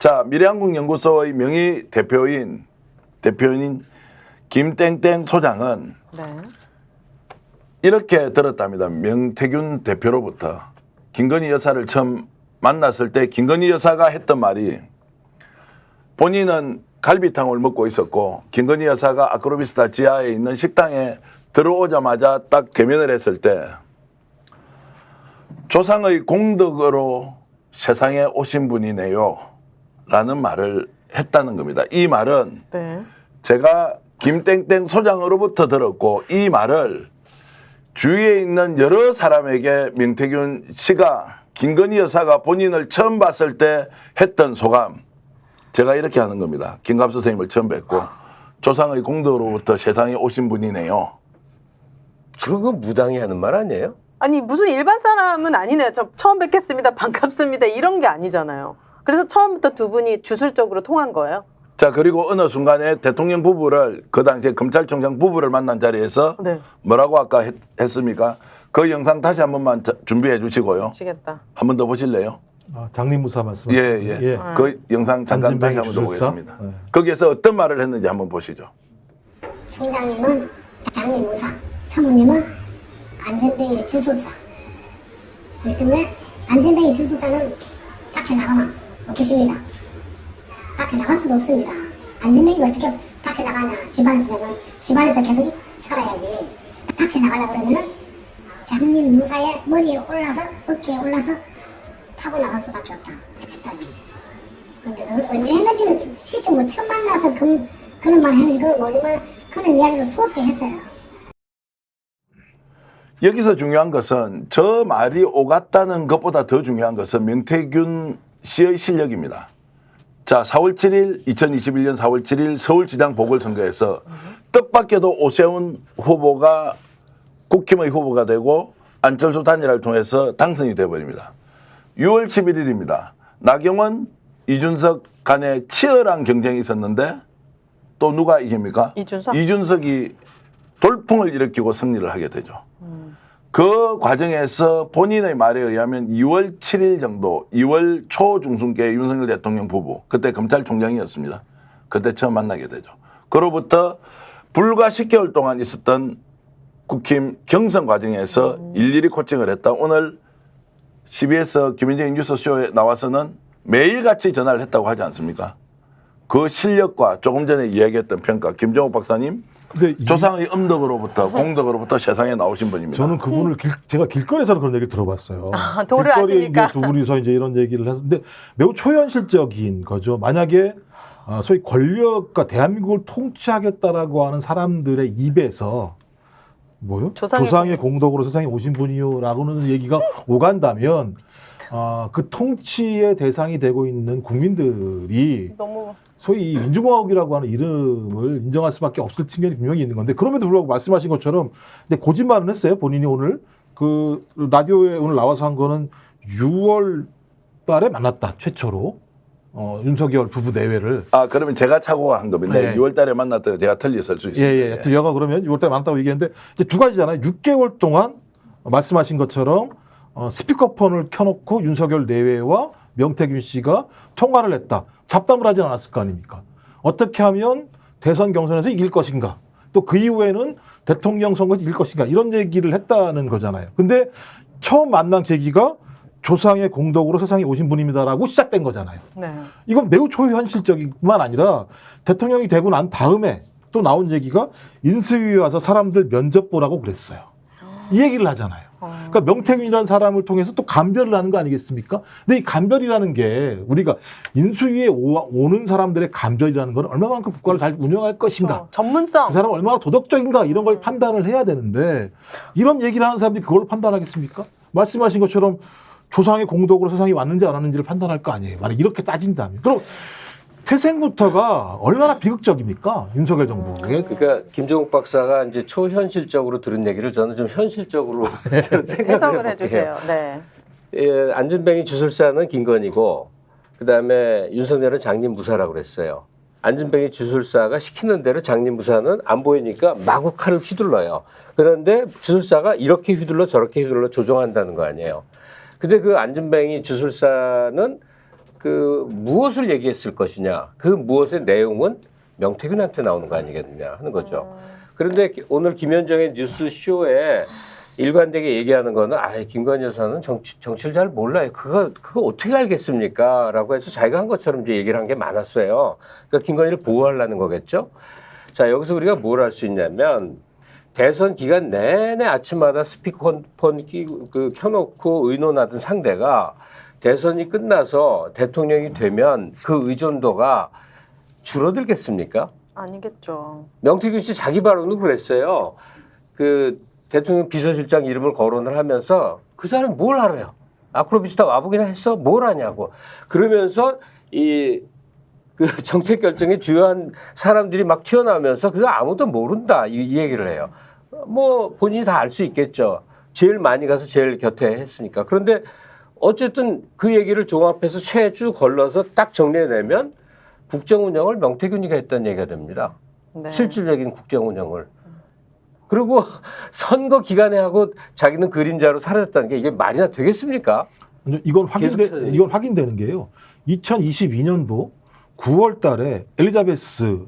자, 미래한국연구소의 명의 대표인 김땡땡 소장은 네. 이렇게 들었답니다. 명태균 대표로부터 김건희 여사를 처음 만났을 때 김건희 여사가 했던 말이 본인은 갈비탕을 먹고 있었고 김건희 여사가 아크로비스타 지하에 있는 식당에 들어오자마자 딱 대면을 했을 때 조상의 공덕으로 세상에 오신 분이네요 라는 말을 했다는 겁니다. 이 말은 네. 제가 김땡땡 소장으로부터 들었고 이 말을 주위에 있는 여러 사람에게 명태균 씨가 김건희 여사가 본인을 처음 봤을 때 했던 소감 제가 이렇게 하는 겁니다. 김갑 선생님을 처음 뵙고 조상의 공덕으로부터 세상에 오신 분이네요. 그건 무당이 하는 말 아니에요? 아니 무슨 일반 사람은 아니네요. 저 처음 뵙겠습니다. 반갑습니다. 이런 게 아니잖아요. 그래서 처음부터 두 분이 주술적으로 통한 거예요? 자, 그리고 어느 순간에 대통령 부부를 그 당시에 검찰총장 부부를 만난 자리에서 네. 뭐라고 아까 했습니까? 그 영상 다시 한 번만 준비해 주시고요. 미치겠다. 한 번 더 보실래요? 아, 장리무사 말씀. 예. 그 영상 잠깐 다시 한 번 더 주술사? 보겠습니다. 네. 거기에서 어떤 말을 했는지 한번 보시죠. 총장님은 장리무사, 사모님은 안전뱅이 주술사. 그렇기 때문에 안전뱅이 주술사는 밖에 나가면 없겠습니다. 밖에 나갈 수도 없습니다. 안전뱅이가 어떻게 밖에 나가냐. 집안에서 계속 살아야지. 밖에 나가려고 그러면은 장리무사의 머리에 올라서 어깨에 올라서 타고 나갈 수밖에 없다. 했다는 거죠. 근데 언제 했는지는 실제 뭐 처음 만나서 그런 말 했는지 그건 모르지만 그런 이야기를 수없이 했어요. 여기서 중요한 것은 저 말이 오갔다는 것보다 더 중요한 것은 명태균 씨의 실력입니다. 자, 4월 7일 2021년 4월 7일 서울시장 보궐선거에서 뜻밖에도 오세훈 후보가 국힘의 후보가 되고 안철수 단일화를 통해서 당선이 되어버립니다. 6월 11일입니다. 나경원, 이준석 간에 치열한 경쟁이 있었는데 또 누가 이깁니까? 이준석이 돌풍을 일으키고 승리를 하게 되죠. 그 과정에서 본인의 말에 의하면 2월 7일 정도, 2월 초중순께 윤석열 대통령 부부, 그때 검찰총장이었습니다. 그때 처음 만나게 되죠. 그로부터 불과 10개월 동안 있었던 국힘 경선 과정에서 일일이 코칭을 했다. 오늘 CBS 김현정의 뉴스쇼에 나와서는 매일같이 전화를 했다고 하지 않습니까? 그 실력과 조금 전에 이야기했던 평가, 김정욱 박사님, 조상의 음덕으로부터 공덕으로부터 세상에 나오신 분입니다. 저는 그분을 제가 길거리에서 그런 얘기를 들어봤어요. 아, 도를 길거리에 아십니까? 이제 두 분이서 이제 이런 얘기를 했는데 매우 초현실적인 거죠. 만약에 소위 권력과 대한민국을 통치하겠다라고 하는 사람들의 입에서 뭐요? 조상의 공덕으로 세상에 오신 분이요라고는 얘기가 오간다면 그 통치의 대상이 되고 있는 국민들이 너무 소위 민주공화국이라고 하는 이름을 인정할 수밖에 없을 측면이 분명히 있는 건데 그럼에도 불구하고 말씀하신 것처럼 근데 거짓말은 했어요. 본인이 오늘 그 라디오에 오늘 나와서 한 거는 6월 달에 만났다 최초로 윤석열 부부 내외를. 아, 그러면 제가 착오한 겁니다. 네. 6월 달에 만났다고 제가 틀렸을 수 있습니다. 예. 하여튼 여가 그러면 6월 달에 만났다고 얘기했는데 이제 두 가지잖아요. 6개월 동안 말씀하신 것처럼 스피커폰을 켜놓고 윤석열 내외와 명태균 씨가 통화를 했다. 잡담을 하진 않았을 거 아닙니까? 어떻게 하면 대선 경선에서 이길 것인가? 또 그 이후에는 대통령 선거에서 이길 것인가? 이런 얘기를 했다는 거잖아요. 근데 처음 만난 계기가 조상의 공덕으로 세상에 오신 분입니다라고 시작된 거잖아요. 네. 이건 매우 초현실적이뿐만 아니라 대통령이 되고 난 다음에 또 나온 얘기가 인수위에 와서 사람들 면접 보라고 그랬어요. 이 얘기를 하잖아요. 그러니까 명태균이라는 사람을 통해서 또 감별을 하는 거 아니겠습니까? 근데 이 감별이라는 게 우리가 인수위에 오는 사람들의 감별이라는 건 얼마만큼 국가를 잘 운영할 것인가? 전문성. 그 사람은 얼마나 도덕적인가? 이런 걸 판단을 해야 되는데 이런 얘기를 하는 사람들이 그걸 판단하겠습니까? 말씀하신 것처럼 조상의 공덕으로 세상이 왔는지 안 왔는지를 판단할 거 아니에요. 만약 이렇게 따진다면. 그럼 태생부터가 얼마나 비극적입니까? 윤석열 정부에. 그러니까 김종욱 박사가 이제 초현실적으로 들은 얘기를 저는 좀 현실적으로 해석을 해주세요. 네. 예, 안전뱅이 주술사는 김건희고 그다음에 윤석열은 장님무사라고 그랬어요. 안전뱅이 주술사가 시키는 대로 장님무사는 안 보이니까 마구 칼을 휘둘러요. 그런데 주술사가 이렇게 휘둘러 저렇게 휘둘러 조종한다는 거 아니에요. 근데 그 안전뱅이 주술사는 그 무엇을 얘기했을 것이냐, 그 무엇의 내용은 명태균한테 나오는 거 아니겠느냐 하는 거죠. 그런데 오늘 김현정의 뉴스쇼에 일관되게 얘기하는 거는 김건희 여사는 정치를 잘 몰라요. 그거 어떻게 알겠습니까? 라고 해서 자기가 한 것처럼 이제 얘기를 한 게 많았어요. 그러니까 김건희를 보호하려는 거겠죠. 자, 여기서 우리가 뭘 할 수 있냐면 대선 기간 내내 아침마다 스피커폰 켜놓고 의논하던 상대가 대선이 끝나서 대통령이 되면 그 의존도가 줄어들겠습니까? 아니겠죠. 명태균 씨 자기 발언도 그랬어요. 그 대통령 비서실장 이름을 거론을 하면서 그 사람이 뭘 알아요? 아크로비스타 와보기나 했어? 뭘 아냐고. 그러면서 그 정책 결정에 주요한 사람들이 막 튀어나오면서 그거 아무도 모른다 이 얘기를 해요. 뭐 본인이 다 알 수 있겠죠. 제일 많이 가서 제일 곁에 했으니까. 그런데 어쨌든 그 얘기를 종합해서 최주 걸러서 딱 정리해내면 국정 운영을 명태균이가 했다는 얘기가 됩니다. 네. 실질적인 국정 운영을. 그리고 선거 기간에 하고 자기는 그림자로 사라졌다는 게 이게 말이나 되겠습니까? 이건 계속해서 이건 확인되는 게요. 2022년도 9월 달에 엘리자베스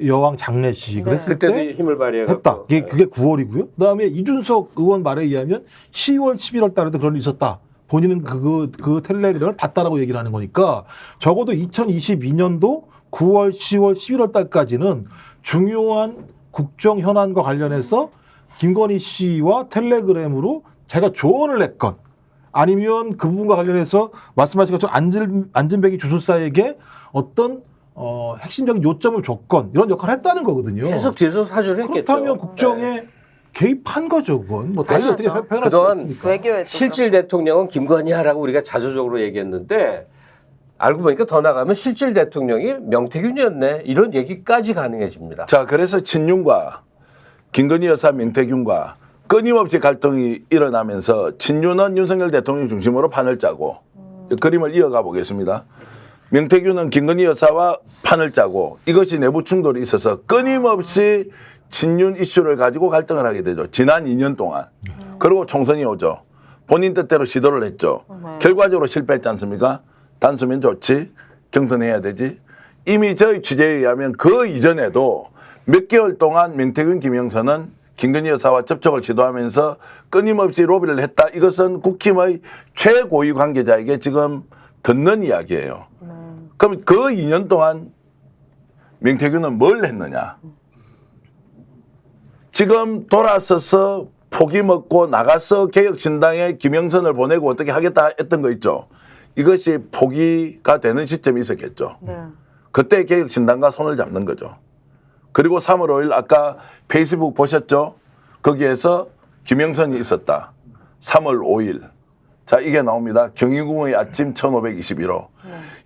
여왕 장례식을 네. 했을 그때도 때 힘을 발휘해서 했다. 그게 9월이고요. 그다음에 이준석 의원 말에 의하면 10월, 11월 달에도 그런 일이 있었다. 본인은 그 텔레그램을 봤다라고 얘기를 하는 거니까 적어도 2022년도 9월, 10월, 11월 달까지는 중요한 국정 현안과 관련해서 김건희 씨와 텔레그램으로 제가 조언을 했건 아니면 그 부분과 관련해서 말씀하신 것처럼 안진뱅이 주술사에게 어떤 핵심적인 요점을 줬건 이런 역할을 했다는 거거든요. 계속 뒤에서 사주를 했겠죠. 그렇다면 국정에 개입한 거죠, 그건. 뭐 달리 어떻게 그렇죠. 표현할 수 그동안 있습니까? 외교에 실질 대통령은 김건희하라고 우리가 자조적으로 얘기했는데 알고 보니까 더 나가면 실질 대통령이 명태균이었네. 이런 얘기까지 가능해집니다. 자, 그래서 친윤과 김건희 여사 명태균과 끊임없이 갈등이 일어나면서 친윤은 윤석열 대통령 중심으로 판을 짜고 그림을 이어가 보겠습니다. 명태균은 김건희 여사와 판을 짜고 이것이 내부 충돌이 있어서 끊임없이 친윤 이슈를 가지고 갈등을 하게 되죠. 지난 2년 동안. 그리고 총선이 오죠. 본인 뜻대로 시도를 했죠. 결과적으로 실패했지 않습니까? 단수면 좋지. 경선해야 되지. 이미 저희 취재에 의하면 그 이전에도 몇 개월 동안 명태균, 김영선은 김건희 여사와 접촉을 시도하면서 끊임없이 로비를 했다. 이것은 국힘의 최고위 관계자에게 지금 듣는 이야기예요. 그럼 그 2년 동안 명태균은 뭘 했느냐? 지금 돌아서서 포기 먹고 나가서 개혁신당에 김영선을 보내고 어떻게 하겠다 했던 거 있죠. 이것이 포기가 되는 시점이 있었겠죠. 네. 그때 개혁신당과 손을 잡는 거죠. 그리고 3월 5일 아까 페이스북 보셨죠? 거기에서 김영선이 있었다. 3월 5일. 자, 이게 나옵니다. 경희궁의 아침 1521호.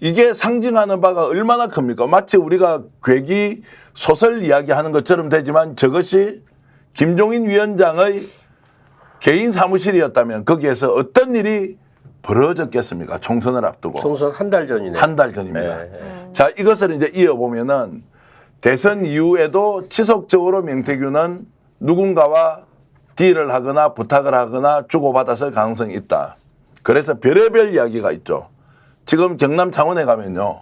이게 상징하는 바가 얼마나 큽니까? 마치 우리가 괴기 소설 이야기하는 것처럼 되지만 저것이 김종인 위원장의 개인 사무실이었다면 거기에서 어떤 일이 벌어졌겠습니까? 총선을 앞두고. 총선 한 달 전이네요. 한 달 전입니다. 네. 자, 이것을 이제 이어보면은 대선 이후에도 지속적으로 명태균은 누군가와 딜을 하거나 부탁을 하거나 주고받았을 가능성이 있다. 그래서 별의별 이야기가 있죠. 지금 경남 창원에 가면요.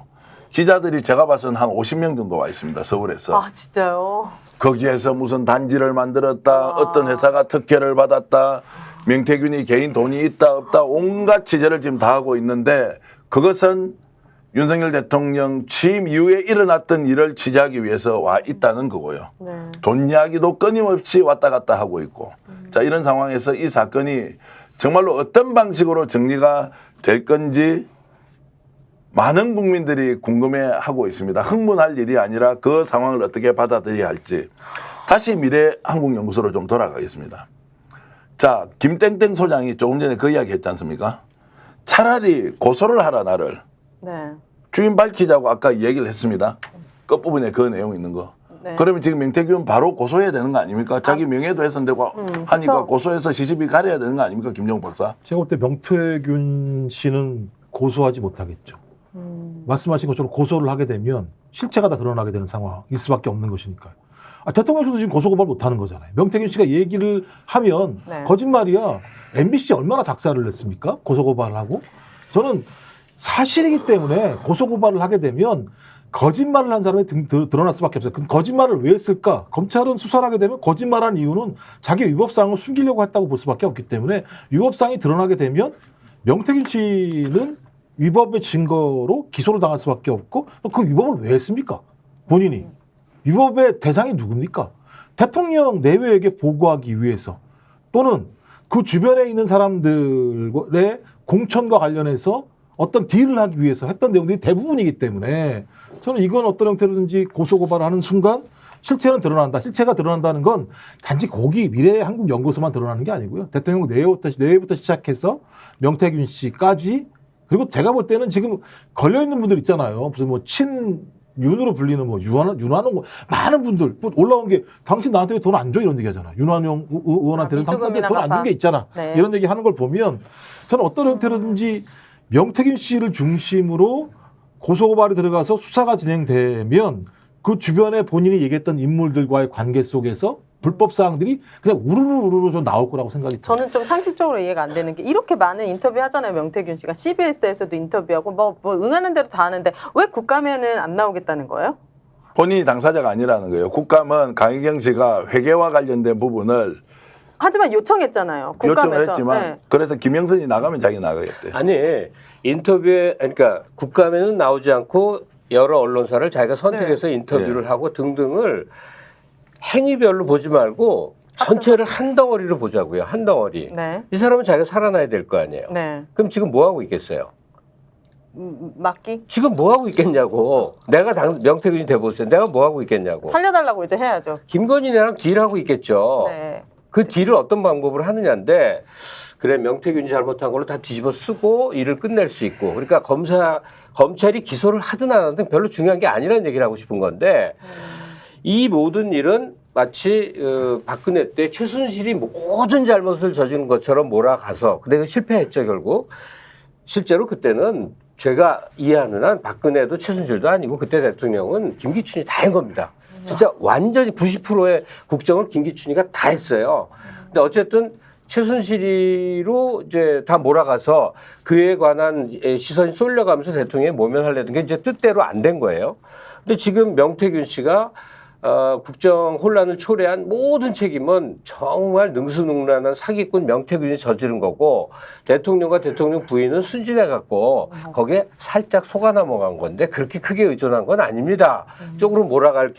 기자들이 제가 봐서는 한 50명 정도 와 있습니다. 서울에서. 아, 진짜요? 거기에서 무슨 단지를 만들었다. 어떤 회사가 특혜를 받았다. 명태균이 개인 돈이 있다 없다. 온갖 취재를 지금 다 하고 있는데 그것은 윤석열 대통령 취임 이후에 일어났던 일을 취재하기 위해서 와 있다는 거고요. 네. 돈 이야기도 끊임없이 왔다 갔다 하고 있고. 자, 이런 상황에서 이 사건이 정말로 어떤 방식으로 정리가 될 건지 많은 국민들이 궁금해하고 있습니다. 흥분할 일이 아니라 그 상황을 어떻게 받아들여야 할지. 다시 미래한국연구소로 좀 돌아가겠습니다. 자, 김땡땡 소장이 조금 전에 그 이야기 했지 않습니까? 차라리 고소를 하라 나를. 네. 주인 밝히자고 아까 얘기를 했습니다. 끝부분에 그 내용 있는 거. 네. 그러면 지금 명태균 바로 고소해야 되는 거 아닙니까? 자기 명예도 훼손되고 하니까 그쵸. 고소해서 시집이 가려야 되는 거 아닙니까? 김종 박사. 제가 볼 때 명태균 씨는 고소하지 못하겠죠. 말씀하신 것처럼 고소를 하게 되면 실체가 다 드러나게 되는 상황일 수밖에 없는 것이니까요. 대통령실도 지금 고소고발 못하는 거잖아요. 명태균 씨가 얘기를 하면 네. 거짓말이야. MBC 얼마나 작사를 냈습니까? 고소고발을 하고. 저는 사실이기 때문에 고소고발을 하게 되면 거짓말을 한 사람이 드러날 수밖에 없어요. 그럼 거짓말을 왜 했을까? 검찰은 수사를 하게 되면 거짓말한 이유는 자기 위법사항을 숨기려고 했다고 볼 수밖에 없기 때문에 위법사항이 드러나게 되면 명태균 씨는 위법의 증거로 기소를 당할 수밖에 없고 그 위법을 왜 했습니까? 본인이. 위법의 대상이 누굽니까? 대통령 내외에게 보고하기 위해서 또는 그 주변에 있는 사람들의 공천과 관련해서 어떤 딜을 하기 위해서 했던 내용들이 대부분이기 때문에 저는 이건 어떤 형태로든지 고소고발을 하는 순간 실체는 드러난다. 실체가 드러난다는 건 단지 거기 미래의 한국 연구소만 드러나는 게 아니고요. 대통령 내외부터 시작해서 명태균 씨까지 그리고 제가 볼 때는 지금 걸려있는 분들 있잖아요. 무슨 뭐 친윤으로 불리는 뭐 윤환홍 뭐 많은 분들 뭐 올라온 게 당신 나한테 왜 돈 안 줘? 이런 얘기 하잖아. 윤환홍 의원한테는 상관없는데 돈 안 준 게 있잖아. 네. 이런 얘기 하는 걸 보면 저는 어떤 형태로든지 명태균 씨를 중심으로 고소고발이 들어가서 수사가 진행되면 그 주변에 본인이 얘기했던 인물들과의 관계 속에서 불법 사항들이 그냥 우르르 좀 나올 거라고 생각이 들어요. 저는 좀 상식적으로 이해가 안 되는 게 이렇게 많은 인터뷰 하잖아요. 명태균 씨가 CBS에서도 인터뷰하고 뭐 응하는 대로 다 하는데 왜 국감에는 안 나오겠다는 거예요? 본인이 당사자가 아니라는 거예요. 국감은 강희경 씨가 회계와 관련된 부분을 하지만 요청했잖아요. 국감에서. 요청을 했지만 네. 그래서 김영선이 나가면 자기 나가겠대. 아니 인터뷰에 그러니까 국감에는 나오지 않고 여러 언론사를 자기가 선택해서 인터뷰를 하고 등등을 행위별로 보지 말고 전체를 한 덩어리로 보자고요. 한 덩어리. 네. 이 사람은 자기가 살아나야 될 거 아니에요. 네. 그럼 지금 뭐 하고 있겠어요? 맞기? 지금 뭐 하고 있겠냐고. 내가 명태균이 돼보세요. 내가 뭐 하고 있겠냐고. 살려달라고 이제 해야죠. 김건희랑 딜하고 있겠죠. 네. 그 딜을 어떤 방법으로 하느냐인데 그래 명태균이 잘못한 걸로 다 뒤집어 쓰고 일을 끝낼 수 있고 그러니까 검찰이 기소를 하든 안 하든 별로 중요한 게 아니라는 얘기를 하고 싶은 건데 이 모든 일은 마치 박근혜 때 최순실이 모든 잘못을 저지른 것처럼 몰아가서 근데 그 실패했죠 결국. 실제로 그때는 제가 이해하는 한 박근혜도 최순실도 아니고 그때 대통령은 김기춘이 다 한 겁니다. 진짜 완전히 90%의 국정을 김기춘이가 다 했어요. 근데 어쨌든 최순실이로 이제 다 몰아가서 그에 관한 시선이 쏠려가면서 대통령이 모면하려던 게 이제 뜻대로 안 된 거예요. 근데 지금 명태균 씨가 국정 혼란을 초래한 모든 책임은 정말 능수능란한 사기꾼 명태균이 저지른 거고 대통령과 대통령 부인은 순진해갖고 거기에 살짝 속아 넘어간 건데 그렇게 크게 의존한 건 아닙니다. 쪽으로 몰아갈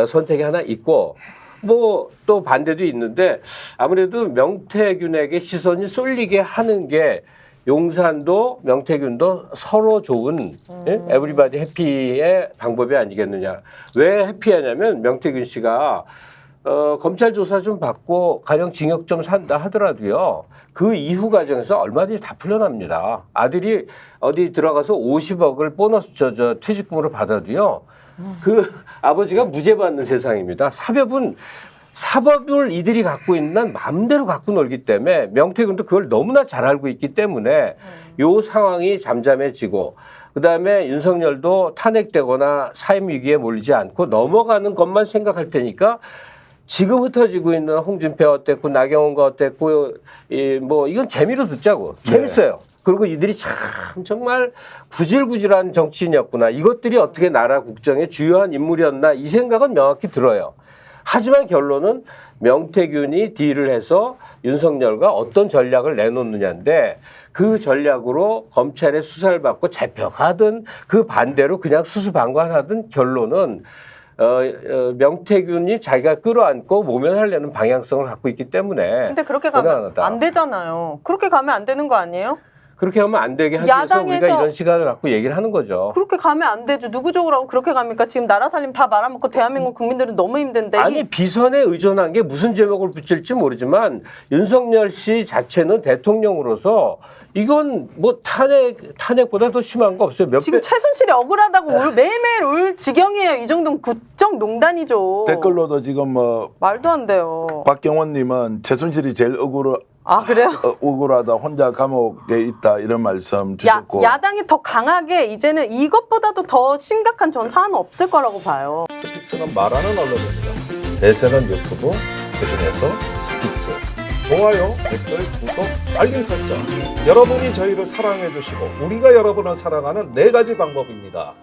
선택이 하나 있고 뭐 또 반대도 있는데 아무래도 명태균에게 시선이 쏠리게 하는 게 용산도 명태균도 서로 좋은 에브리바디 해피의 방법이 아니겠느냐. 왜 해피하냐면 명태균 씨가 검찰 조사 좀 받고 가령 징역 좀 산다 하더라도요. 그 이후 과정에서 얼마든지 다 풀려납니다. 아들이 어디 들어가서 50억을 보너스 퇴직금으로 받아도요. 그 아버지가 무죄 받는 세상입니다. 사법을 이들이 갖고 있는 한 마음대로 갖고 놀기 때문에 명태균도 그걸 너무나 잘 알고 있기 때문에 요 상황이 잠잠해지고 그다음에 윤석열도 탄핵되거나 사임 위기에 몰리지 않고 넘어가는 것만 생각할 테니까 지금 흩어지고 있는 홍준표 어땠고 나경원과 어땠고 뭐 이건 재미로 듣자고 재밌어요. 그리고 이들이 참 정말 구질구질한 정치인이었구나. 이것들이 어떻게 나라 국정의 주요한 인물이었나 이 생각은 명확히 들어요. 하지만 결론은 명태균이 딜을 해서 윤석열과 어떤 전략을 내놓느냐인데 그 전략으로 검찰의 수사를 받고 잡혀가든 그 반대로 그냥 수수방관하든 결론은 명태균이 자기가 끌어안고 모면하려는 방향성을 갖고 있기 때문에 근데 그렇게 가면 불안하다. 안 되잖아요. 그렇게 가면 안 되는 거 아니에요? 그렇게 하면 안 되게 하기 위해서 야당에서 우리가 이런 시간을 갖고 얘기를 하는 거죠. 그렇게 가면 안 되죠. 누구적으로 하고 그렇게 갑니까? 지금 나라 살림 다 말아먹고 대한민국 국민들은 너무 힘든데. 아니 비선에 의존한 게 무슨 제목을 붙일지 모르지만 윤석열 씨 자체는 대통령으로서 이건 뭐 탄핵보다 더 심한 거 없어요. 지금 최순실이 억울하다고 매일매일 울 지경이에요. 이 정도는 국정농단이죠. 댓글로도 지금 뭐 말도 안 돼요. 박경원님은 최순실이 제일 아 그래요? 억울하다 혼자 감옥에 있다 이런 말씀 주셨고 야당이 더 강하게 이제는 이것보다도 더 심각한 전 사안은 없을 거라고 봐요. 스픽스가 말하는 언론입니다. 대세는 유튜브, 그중에서 스픽스. 좋아요, 댓글, 구독, 알림 설정. 여러분이 저희를 사랑해 주시고 우리가 여러분을 사랑하는 4가지 방법입니다.